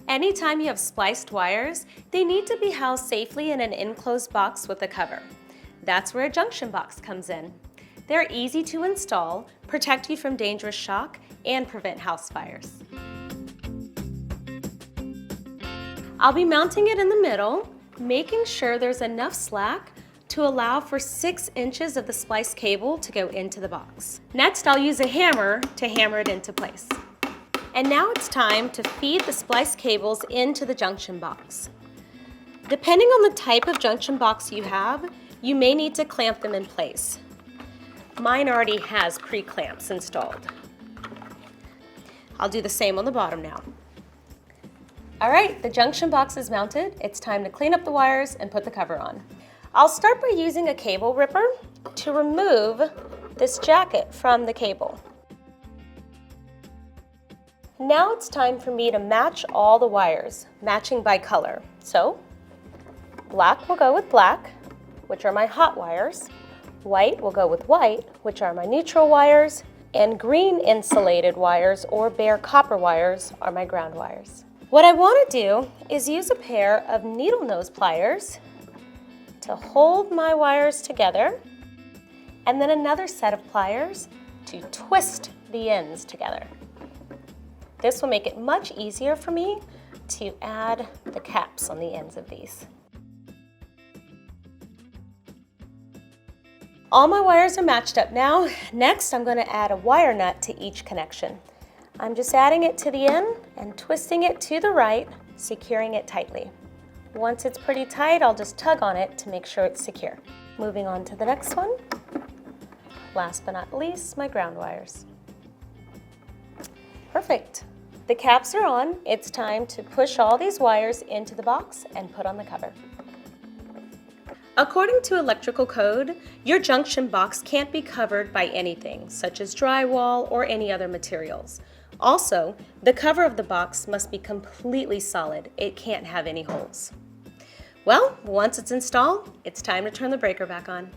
Anytime you have spliced wires, they need to be housed safely in an enclosed box with a cover. That's where a junction box comes in. They're easy to install, protect you from dangerous shock, and prevent house fires. I'll be mounting it in the middle, making sure there's enough slack to allow for 6 inches of the spliced cable to go into the box. Next, I'll use a hammer to hammer it into place. And now it's time to feed the spliced cables into the junction box. Depending on the type of junction box you have, you may need to clamp them in place. Mine already has pre-clamps installed. I'll do the same on the bottom now. All right, the junction box is mounted. It's time to clean up the wires and put the cover on. I'll start by using a cable ripper to remove this jacket from the cable. Now it's time for me to match all the wires, matching by color. So, black will go with black, which are my hot wires. White will go with white, which are my neutral wires. And green insulated wires or bare copper wires are my ground wires. What I want to do is use a pair of needle nose pliers to hold my wires together, and then another set of pliers to twist the ends together. This will make it much easier for me to add the caps on the ends of these. All my wires are matched up now. Next, I'm going to add a wire nut to each connection. I'm just adding it to the end and twisting it to the right, securing it tightly. Once it's pretty tight, I'll just tug on it to make sure it's secure. Moving on to the next one. Last but not least, my ground wires. Perfect. The caps are on. It's time to push all these wires into the box and put on the cover. According to electrical code, your junction box can't be covered by anything, such as drywall or any other materials. Also, the cover of the box must be completely solid. It can't have any holes. Well, once it's installed, it's time to turn the breaker back on.